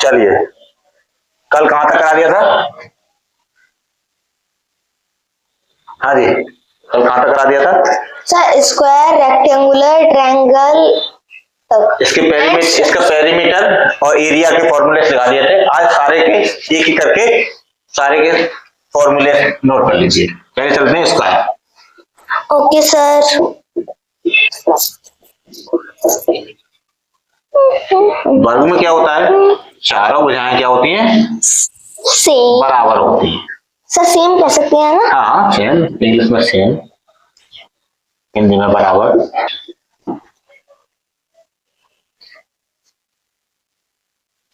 चलिए, कल कहां तक करा दिया था? हाँ जी, कल कहां तक करा दिया था सर? स्क्वायर, रेक्टेंगुलर, ट्रायंगल तक। इसका पेरीमीटर और एरिया के फॉर्मूले लगा दिए थे। आज सारे के एक एक करके सारे के फॉर्मूले नोट कर लीजिए। पहले चलते हैं स्क्वायर। Okay sir. वर्ग में क्या होता है? चारों भुजाएं क्या होती हैं? सेम। बराबर होती हैं। सर सेम कह सकते हैं ना? हाँ, सेम, इंग्लिश में सेम, हिंदी में बराबर।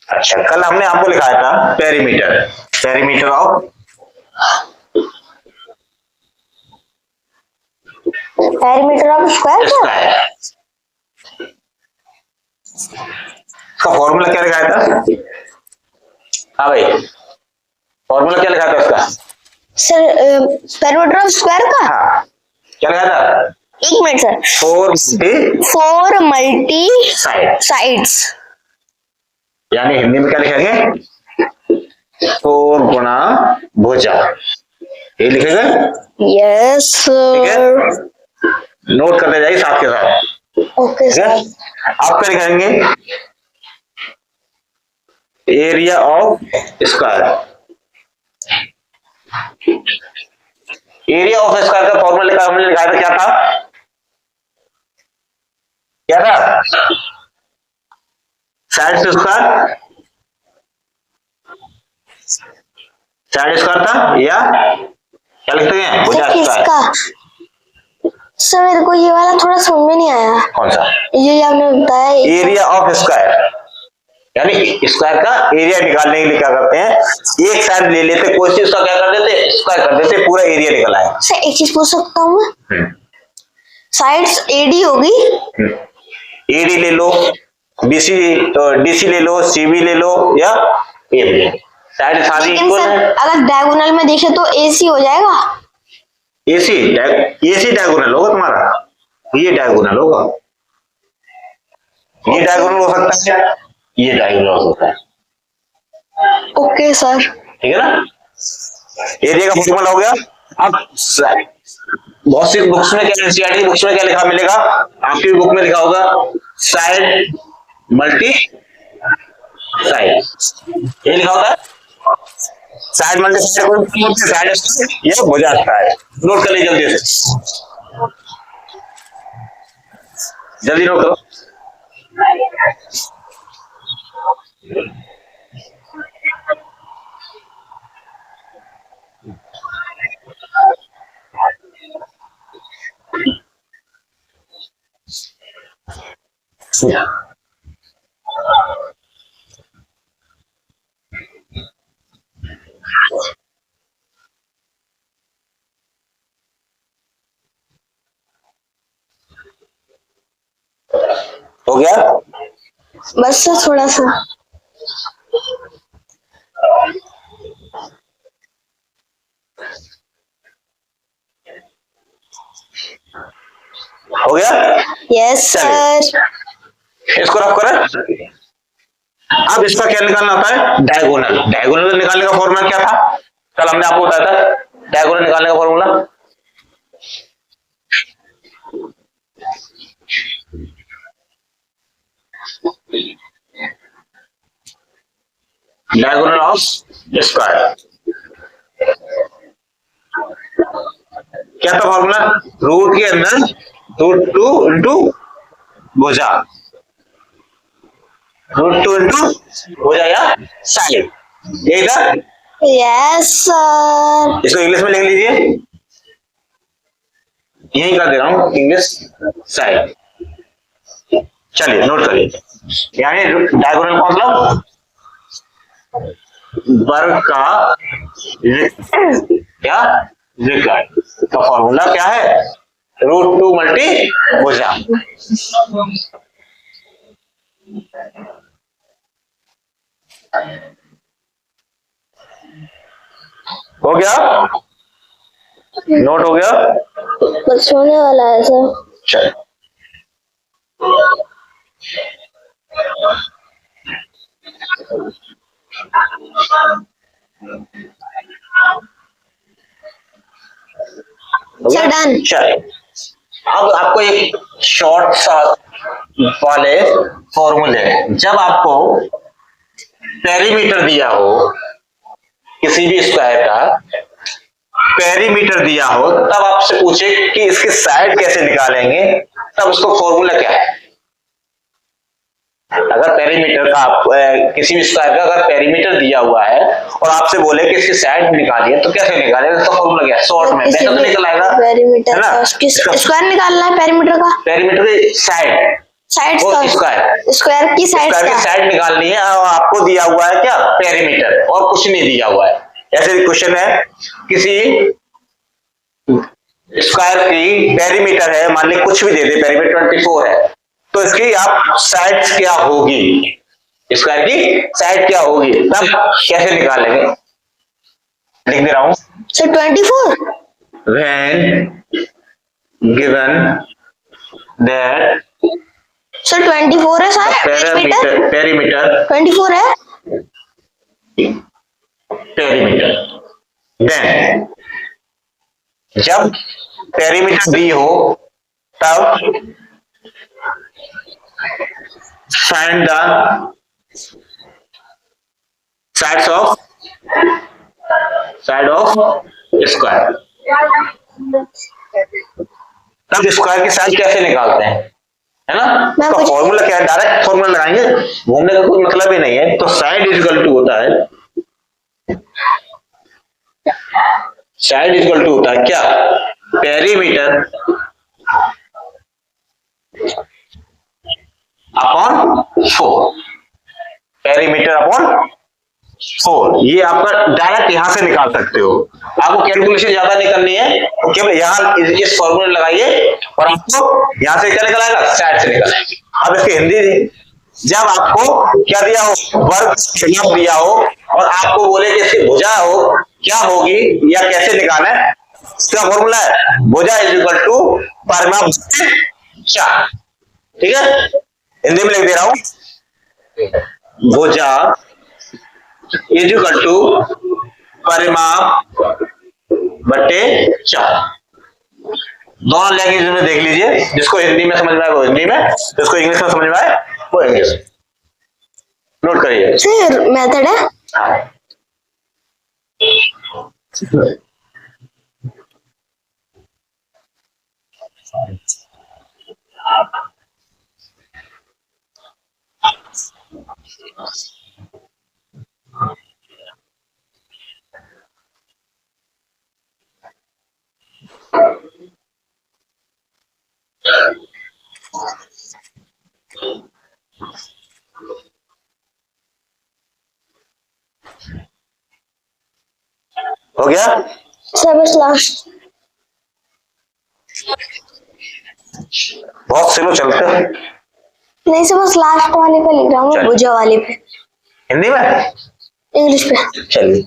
अच्छा, कल हमने आपको लिखाया था पेरीमीटर, पेरीमीटर ऑफ स्क्वायर। का फॉर्मूला क्या लिखाया था? हाँ भाई, फॉर्मूला क्या लिखा था उसका? सर पेरीमीटर ऑफ स्क्वायर का? हाँ, क्या लिखा था? एक मिनट सर। 4 मल्टी साइड्स, यानी हिंदी में क्या लिखेंगे? 4 गुणा भुजा, ये लिखेगा? Yes sir. नोट करते जाइए साथ के साथ। Okay sir. आप क्या लिखेंगे? Area of square. Area of square का फॉर्मूला हमने लिखा था, क्या था? क्या था? साइड स्क्वायर, साइड स्क्वायर था, या क्या लिखते हैं? भुजा स्क्वायर। सर मेरे को ये वाला थोड़ा समझ में नहीं आया। कौन सा? ये आपने बताया एरिया ऑफ स्क्वायर, यानी स्क्वायर का एरिया निकालने के लिए क्या करते हैं? एक साइड ले लेते, कोई चीज का क्या कर देते? स्क्वायर कर देते, पूरा एरिया निकल आएगा। सर एक चीज पूछ सकता हूँ मैं? साइड्स एडी होगी। एडी ले लो, बीसी तो डीसी ले लो, सीबी ले लो, या ए ले लो, साइड सारी इक्वल है। अगर डायगोनल में देखे तो एसी हो जाएगा। एसी डायगोनल होगा तुम्हारा, ये डायगोनल होगा, ये डायगोनल हो सकता है, ये डायगोनल हो सकता है। ओके सर, ठीक है ना? एरिया का फॉर्मूला हो गया। अब बहुत सी बुक्स में क्या, एनसीईआरटी बुक्स में क्या लिखा मिलेगा? आपकी बुक में लिखा होगा साइड मल्टी साइड, ये लिखा होता है साइड मल्टी साइड, ये भुजा साइड। नोट कर लीजिए जल्दी से, जल्दी नोट करो। हो गया? बस थोड़ा सा। हो गया? Yes sir. इसको रफ करें। अब इसका क्या निकालना होता है? डायगोनल। डायगोनल निकालने का फॉर्मूला क्या था? कल हमने आपको बताया था डायगोनल निकालने का फॉर्मूला। डायगोनल ऑफ स्क्वायर क्या था फॉर्मूला? रूट के अंदर √2 इंटू भुजा, √2 इंटू भुजा या साइड, यही था। Yes sir. इसको इंग्लिश में लिख लीजिए, यही कर दे रहा हूं, इंग्लिश साइड। चलिए नोट करिए, यानी डायगोनल का मतलब वर्ग का क्या विकर्ण का फॉर्मूला क्या है? √2 मल्टी भुजा। हो गया? नोट हो गया? बस होने वाला है सर। चल, सर डन। चलिए, अब आपको एक शॉर्ट सा वाले फॉर्मूले, जब आपको पेरीमीटर दिया हो किसी भी स्क्वायर का, पेरीमीटर दिया हो, तब आपसे पूछे कि इसके साइड कैसे निकालेंगे, तब उसको फॉर्मूला क्या है। अगर पेरीमीटर का आप किसी भी स्क्वायर का अगर पेरीमीटर दिया हुआ है और आपसे बोले कि इसकी साइड निकालिए, तो कैसे निकालेगा, इसका फॉर्मूला क्या है। शॉर्ट में वैसे तो निकल आएगा, पेरीमीटर है ना, स्क्वायर निकालना है, पेरीमीटर का, पेरीमीटर की साइड स्क्वायर की साइड निकालनी है, और आपको दिया हुआ है क्या, पेरीमीटर, और कुछ नहीं दिया हुआ है। ऐसे क्वेश्चन है, किसी स्क्वायर की पेरीमीटर है, मान ली कुछ भी दे दे, पेरीमीटर 24 है, तो इसकी आप साइड क्या होगी, स्क्वायर की साइड क्या होगी, तब कैसे निकालेंगे। लिख दे रहा हूं, sir 24। when given that sir 24 है सर, पेरीमीटर 24 है। पेरीमीटर, देन जब पेरीमीटर दी हो तब find the side of square. तब स्क्वायर की साइड कैसे निकालते हैं, है ना, तो फॉर्मूला क्या है, डायरेक्ट फॉर्मूला लगाएंगे, घूमने का कोई मतलब ही नहीं है। तो साइड इज इक्वल टू होता है, साइड इज इक्वल टू होता है क्या, पेरीमीटर अपॉन 4, पेरीमीटर अपॉन 4। ये आपका डायरेक्ट यहां से निकाल सकते हो, आपको कैलकुलेशन ज्यादा नहीं करनी है, तो केवल यहां इस फॉर्मूले लगाइए और आपको यहां से क्या निकल आएगा, साइड से निकल आएगा। अब इसकी हिंदी, जब आपको क्या दिया हो, वर्ग दिया हो और आपको बोले कि इसकी भुजा हो क्या होगी या कैसे निकालना है, इसका फॉर्मूला है भुजा इज इक्वल टू परिमाप 4। ठीक है, हिंदी में लिख दे रहा हूं, भुजा इज इक्वल टू परिमाप बटे 4। दोनों लैंग्वेज में देख लीजिए, जिसको हिंदी में समझ में आए वो हिंदी में, जिसको इंग्लिश में समझ में आए वो इंग्लिश। नोट करिए सर, मेथड है। हाँ। हो गया सर बस लास्ट, बहुत स्लो चलते हैं। नहीं सर बस लास्ट वाले पे लिख रहा हूँ, चल। भुजा वाले पे, हिंदी में, इंग्लिश पे। चलिए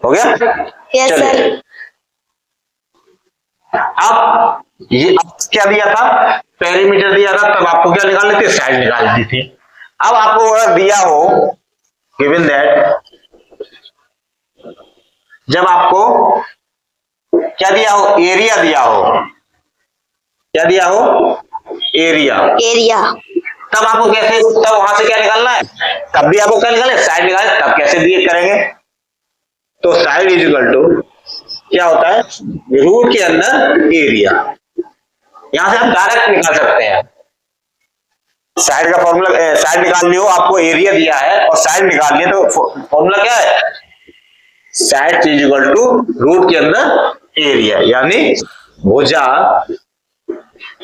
हो गया। यस चलिए। सर। अब ये अब क्या दिया था, पेरीमीटर दिया था, तब आपको क्या निकालनी थी, साइड निकालनी थी। अब आपको अगर दिया हो, गिवन दैट, जब आपको क्या दिया हो, एरिया दिया हो, क्या दिया हो, एरिया, तब आपको कैसे, तब वहां से क्या निकालना है, तब भी आपको क्या निकालना है, साइड निकालना, तब कैसे दिए करेंगे। तो साइड इज इक्वल टू क्या होता है, रूट के अंदर एरिया। यहां से आप डायरेक्ट निकाल सकते हैं, साइड का फॉर्मूला, साइड निकालनी हो, आपको एरिया दिया है और साइड निकालनी है, तो फॉर्मूला क्या है, side is equal to root के अंदर एरिया, यानी भुजा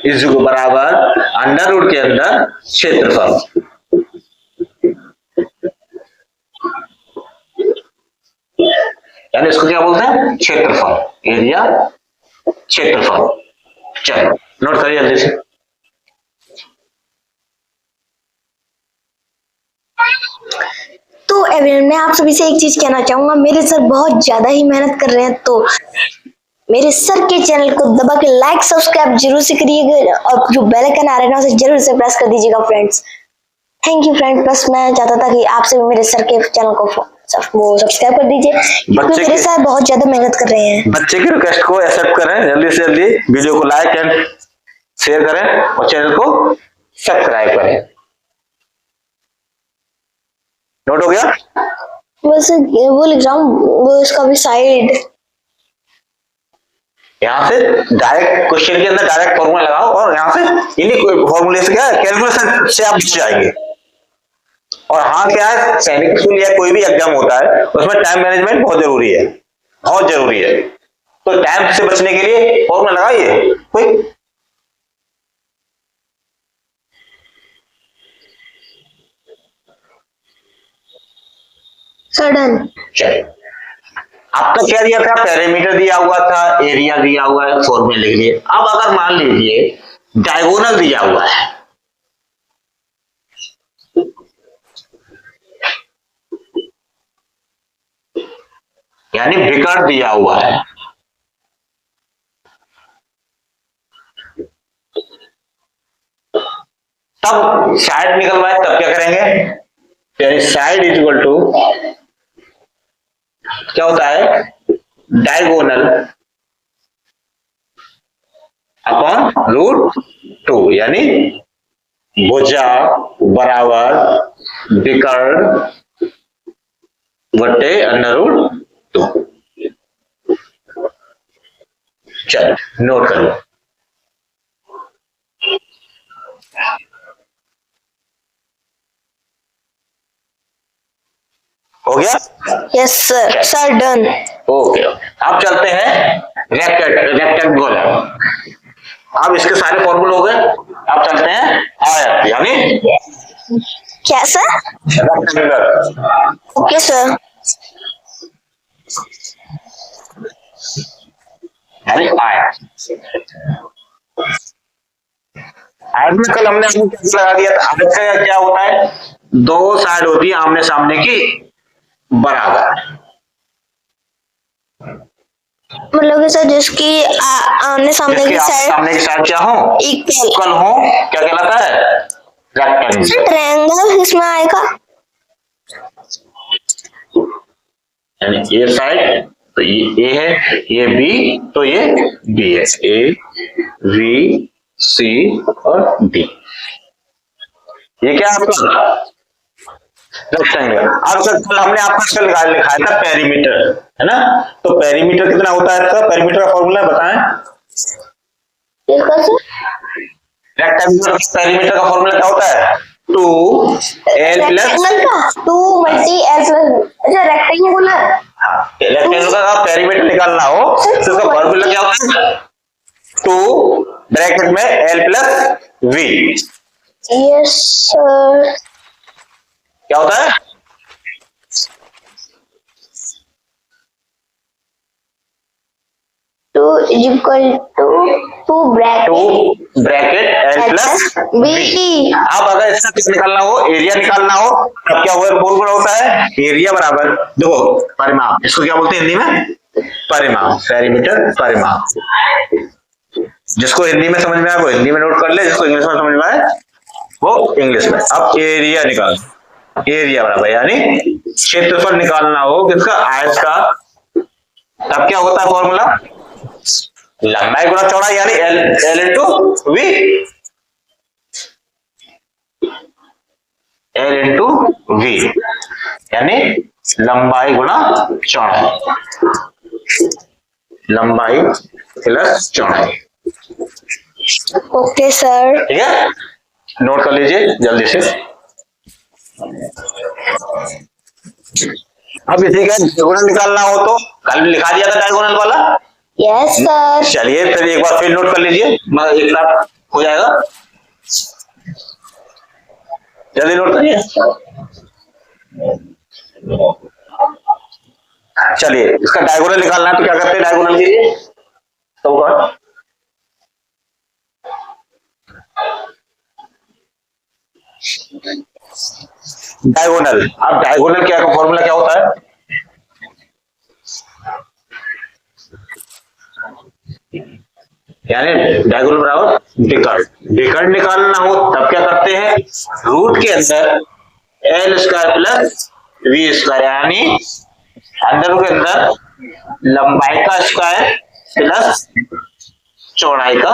इज बराबर अंडर रूट के अंदर क्षेत्रफल। यानी इसको क्या बोलते हैं, क्षेत्रफल, एरिया क्षेत्रफल। चलो नोट करिए जल्दी से। तो एवरीवन, मैं आप सभी से एक चीज कहना चाहूंगा, मेरे सर बहुत ज्यादा ही मेहनत कर रहे हैं, तो मेरे सर के चैनल को दबा के लाइक सब्सक्राइब जरूर से करिएगा और जो बेल आइकन आ रहा है ना उसे जरूर से प्रेस कर दीजिएगा friends. Thank you friend. Plus मैं चाहता था कि आप सभी मेरे सर के चैनल को वो सब्सक्राइब कर दीजिए, क्योंकि मेरे सर बहुत ज्यादा मेहनत कर रहे हैं। बच्चे की रिक्वेस्ट को एक्सेप्ट करें, जल्दी से जल्दी वीडियो को लाइक एंड शेयर करें और चैनल को सब्सक्राइब करें। नोट हो गया? बस वो लिख रहा हूँ, वो इसका भी साइड। यहाँ से डायरेक्ट क्वेश्चन के अंदर डायरेक्ट फॉर्मूला लगाओ और यहाँ से इन्हीं फॉर्मूले से क्या है, कैलकुलेशन से आप बच जाएंगे। और हाँ क्या है, सैनिक स्कूल या कोई भी एग्जाम होता है उसमें टाइम मैनेजमेंट बहुत जरूरी है, बहुत जरूरी है। तो टाइम से बचने के लिए फॉर्मूला लगाइए कोई। सडन। आपका क्या दिया था, पेरीमीटर दिया हुआ था, एरिया दिया हुआ है, फॉर्मूले लिख लिए। अब अगर मान लीजिए डायगोनल दिया हुआ है, यानी विकर्ण दिया हुआ है, तब साइड निकलवाए तब क्या करेंगे, यानी साइड इज इक्वल टू क्या होता है, डायगोनल अपॉन √2, यानी भुजा बराबर विकर्ण बटे √2। चलो नोट कर लो। हो गया? Yes sir, sir done. Okay, अब चलते हैं रेक्टेंगल। अब इसके सारे फॉर्मूले हो गए, अब चलते हैं आयत, यानी क्या सर? रेक्टेंगल। Okay sir. यानी आयत। आयत में कल हमने क्या लगा दिया था, आयत का क्या होता है, दो साइड होती है आमने सामने की बराबर। मतलब कि सर जिसकी आमने सामने की साइड क्या हो, इक्वल हो, क्या कहलाता है, रेक्टेंगल। सर ट्रायंगल इसमें आएगा, यानी ये साइड तो ये ए है, ये बी तो ये बी है, ए बी सी और डी। ये क्या आपका रेक्टेंगल। अब सर कल हमने आपका लिखाया था पेरीमीटर, है ना, तो पेरीमीटर कितना होता है इसका, पेरीमीटर का फॉर्मूला बताएं। रेक्टेंगुलर पेरीमीटर का फॉर्मूला क्या होता है, 2l plus 2 multi l plus, अच्छा रेक्टेंगुलर। हाँ, रेक्टेंगुलर का पेरीमीटर निकालना हो तो इसका फॉर्मूला क्या होता है, 2 ब्रैकेट में l plus v। Yes sir. क्या होता है, 2 is equal to 2 bracket l plus v। अब अगर इसका कुछ निकालना हो, एरिया निकालना हो, तब क्या फॉर्मूला होता है, एरिया बराबर, देखो परिमाप, इसको क्या बोलते हैं हिंदी में, परिमाप, पेरीमीटर परिमाप। जिसको हिंदी में समझ में आए वो हिंदी में नोट कर ले, जिसको इंग्लिश में समझ में आए वो इंग्लिश में। अब एरिया निकाल, एरिया बराबर यानी क्षेत्रफल निकालना हो किसका, आयत का, तब क्या होता है फॉर्मूला, लंबाई गुणा चौड़ाई, यानी l into v, l into v, यानी लंबाई गुणा चौड़ाई, लंबाई प्लस चौड़ाई। Okay sir. ठीक है, नोट कर लीजिए जल्दी से। अब इसी का डायगोनल निकालना हो तो कल लिखा दिया था डायगोनल वाला। Yes sir. चलिए फिर एक बार फिर नोट कर लीजिए, एक साथ हो जाएगा, जल्दी नोट करिए। चलिए इसका डायगोनल निकालना है तो क्या करते हैं, डायगोनल कीजिए तो डायगोनल। अब डायगोनल क्या का फॉर्मूला क्या होता है? यानी डायगोनल बराबर डेकर्ड। डेकर्ड निकालना हो तब क्या करते हैं? रूट के अंदर l square plus v square, यानी अंदर रूट के अंदर लंबाई का स्क्वायर प्लस चौड़ाई का